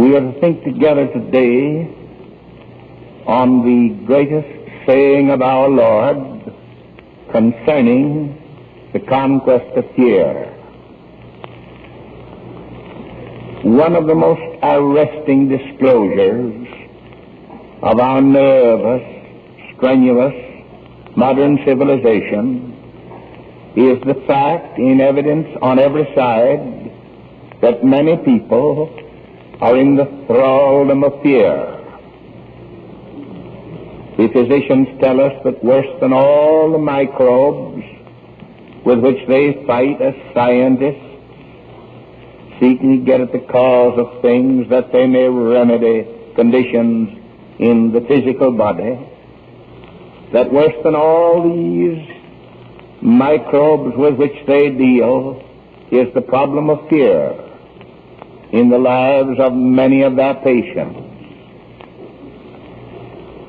We are to think together today on the greatest saying of our Lord concerning the conquest of fear. One of the most arresting disclosures of our nervous, strenuous, modern civilization is the fact in evidence on every side that many people are in the thraldom of fear. The physicians tell us that worse than all the microbes with which they fight as scientists, seeking to get at the cause of things that they may remedy conditions in the physical body, that worse than all these microbes with which they deal is the problem of fear in the lives of many of their patients.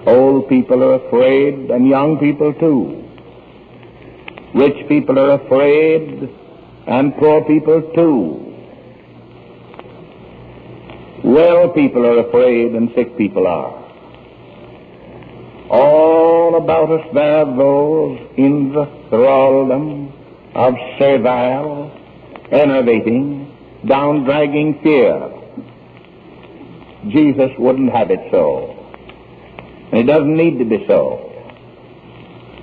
Old people are afraid, and young people too. Rich people are afraid, and poor people too. Well people are afraid, and sick people are. All about us there are those in the thraldom of servile, enervating, down-dragging fear. Jesus wouldn't have it so. And it doesn't need to be so.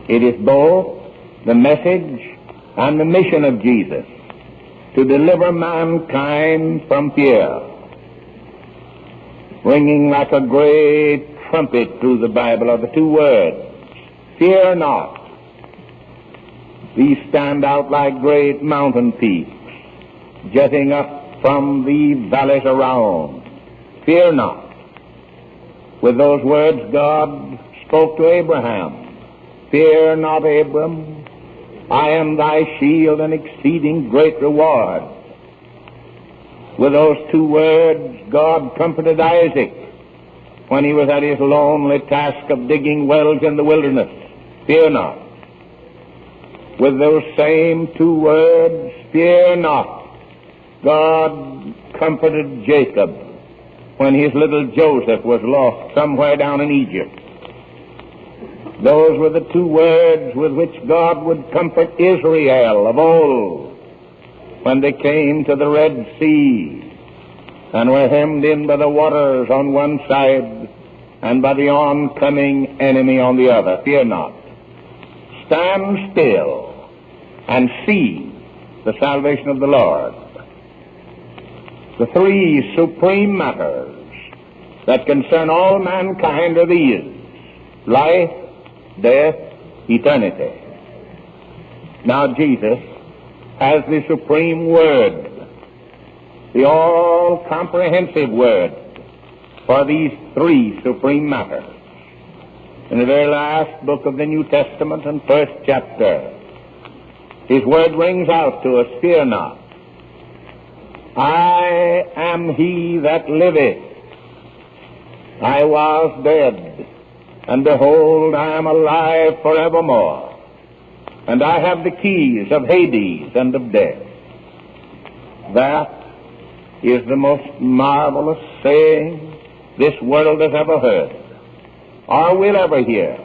It is both the message and the mission of Jesus to deliver mankind from fear, ringing like a great trumpet through the Bible are the two words, fear not. These stand out like great mountain peaks, jutting up from the valleys around. Fear not. With those words God spoke to Abraham. Fear not, Abram, I am thy shield and exceeding great reward. With those two words God comforted Isaac when he was at his lonely task of digging wells in the wilderness. Fear not. With those same two words, fear not, God comforted Jacob when his little Joseph was lost somewhere down in Egypt. Those were the two words with which God would comfort Israel of old when they came to the Red Sea and were hemmed in by the waters on one side and by the oncoming enemy on the other. Fear not. Stand still and see the salvation of the Lord. The three supreme matters that concern all mankind are these: life, death, eternity. Now Jesus has the supreme word, the all-comprehensive word for these three supreme matters. In the very last book of the New Testament and first chapter, his word rings out to us, fear not. I am he that liveth. I was dead, and behold, I am alive forevermore. And I have the keys of Hades and of death. That is the most marvelous saying this world has ever heard, or will ever hear,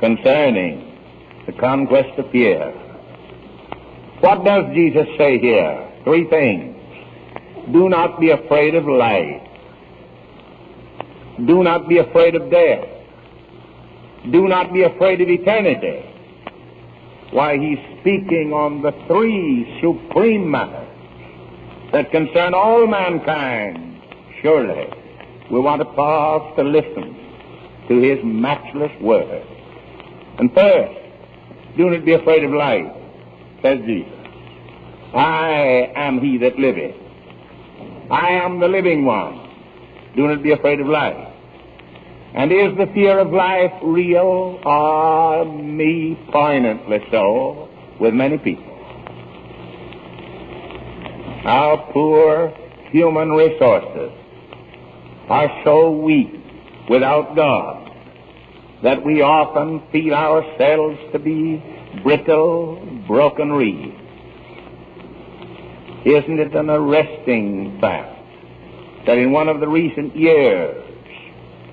concerning the conquest of fear. What does Jesus say here? Three things. Do not be afraid of life. Do not be afraid of death. Do not be afraid of eternity. Why, he's speaking on the three supreme matters that concern all mankind. Surely, we want to pause to listen to his matchless word. And first, do not be afraid of life, says Jesus. I am he that liveth. I am the living one. Do not be afraid of life. And is the fear of life real, or me poignantly so, with many people? Our poor human resources are so weak without God that we often feel ourselves to be brittle, broken reeds. Isn't it an arresting fact that in one of the recent years,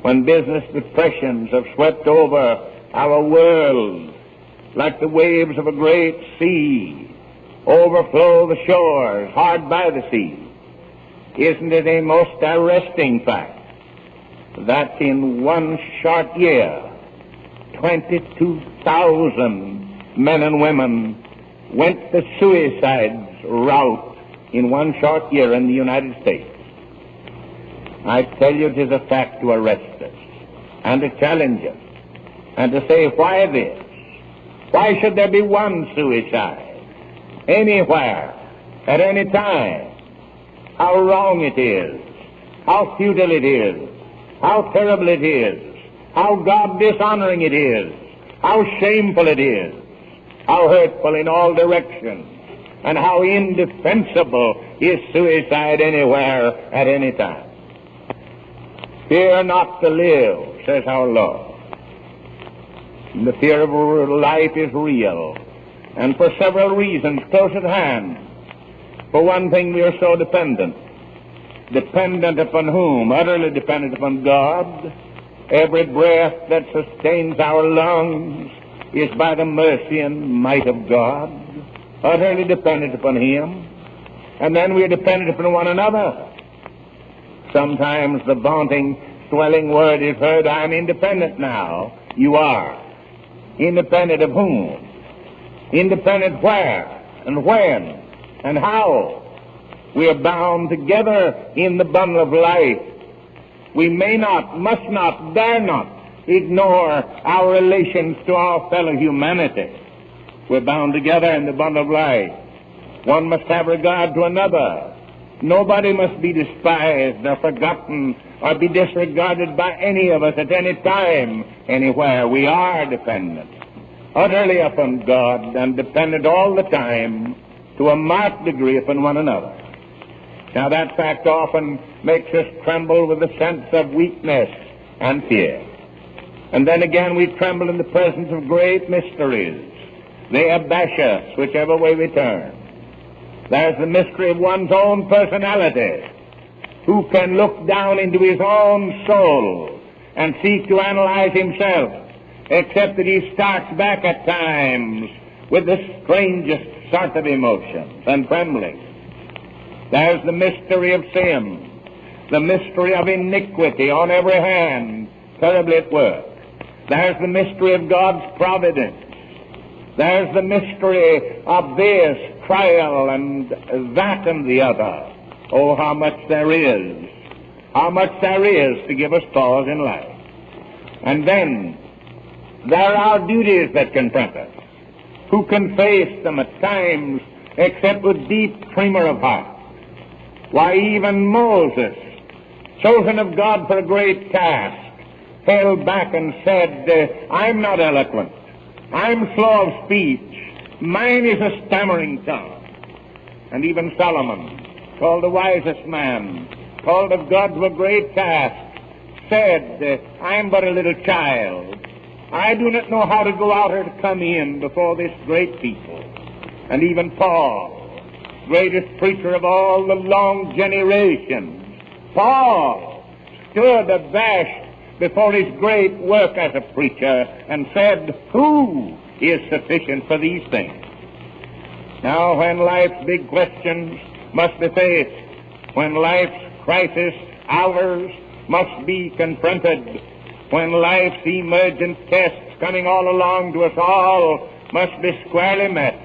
when business depressions have swept over our world like the waves of a great sea, overflow the shores hard by the sea, isn't it a most arresting fact that in one short year, 22,000 men and women went the suicide's route in one short year in the United States? I tell you, it is a fact to arrest us and to challenge us and to say, why this? Why should there be one suicide anywhere at any time? How wrong it is, how futile it is, how terrible it is, how God-dishonoring it is, how shameful it is, how hurtful in all directions, and how indefensible is suicide anywhere at any time. Fear not to live, says our Lord. And the fear of life is real, and for several reasons close at hand. For one thing, we are so dependent. Dependent upon whom? Utterly dependent upon God. Every breath that sustains our lungs is by the mercy and might of God. Utterly dependent upon Him. And then we are dependent upon one another. Sometimes the vaunting, swelling word is heard, I'm independent now. You are. Independent of whom? Independent where and when and how? We are bound together in the bundle of life. We may not, must not, dare not ignore our relations to our fellow humanity. We're bound together in the bundle of life. One must have regard to another. Nobody must be despised or forgotten or be disregarded by any of us at any time, anywhere. We are dependent, utterly upon God, and dependent all the time to a marked degree upon one another. Now that fact often makes us tremble with a sense of weakness and fear. And then again we tremble in the presence of great mysteries. They abash us whichever way we turn. There's the mystery of one's own personality. Who can look down into his own soul and seek to analyze himself, except that he starts back at times with the strangest sort of emotions and trembling. There's the mystery of sin, the mystery of iniquity on every hand, terribly at work. There's the mystery of God's providence. There's the mystery of this trial and that and the other. Oh, how much there is to give us pause in life. And then there are duties that confront us. Who can face them at times except with deep tremor of heart? Why, even Moses, chosen of God for a great task, held back and said, I'm not eloquent. I'm slow of speech. Mine is a stammering tongue. And even Solomon, called the wisest man, called of God to a great task, said, I'm but a little child. I do not know how to go out or to come in before this great people. And even Paul, greatest preacher of all the long generations, Paul stood abashed before his great work as a preacher and said, who is sufficient for these things? Now, when life's big questions must be faced, when life's crisis hours must be confronted, when life's emergent tests coming all along to us all must be squarely met,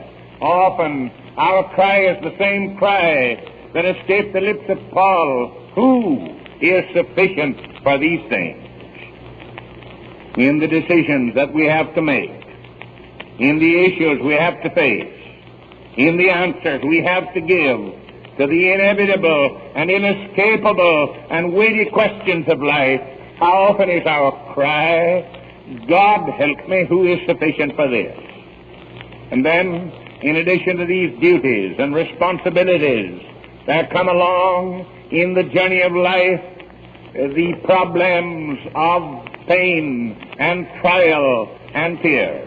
often our cry is the same cry that escaped the lips of Paul, who is sufficient for these things? In the decisions that we have to make, in the issues we have to face, in the answers we have to give to the inevitable and inescapable and weighty questions of life, how often is our cry, God help me, who is sufficient for this? And then, in addition to these duties and responsibilities that come along in the journey of life, the problems of pain and trial and fear.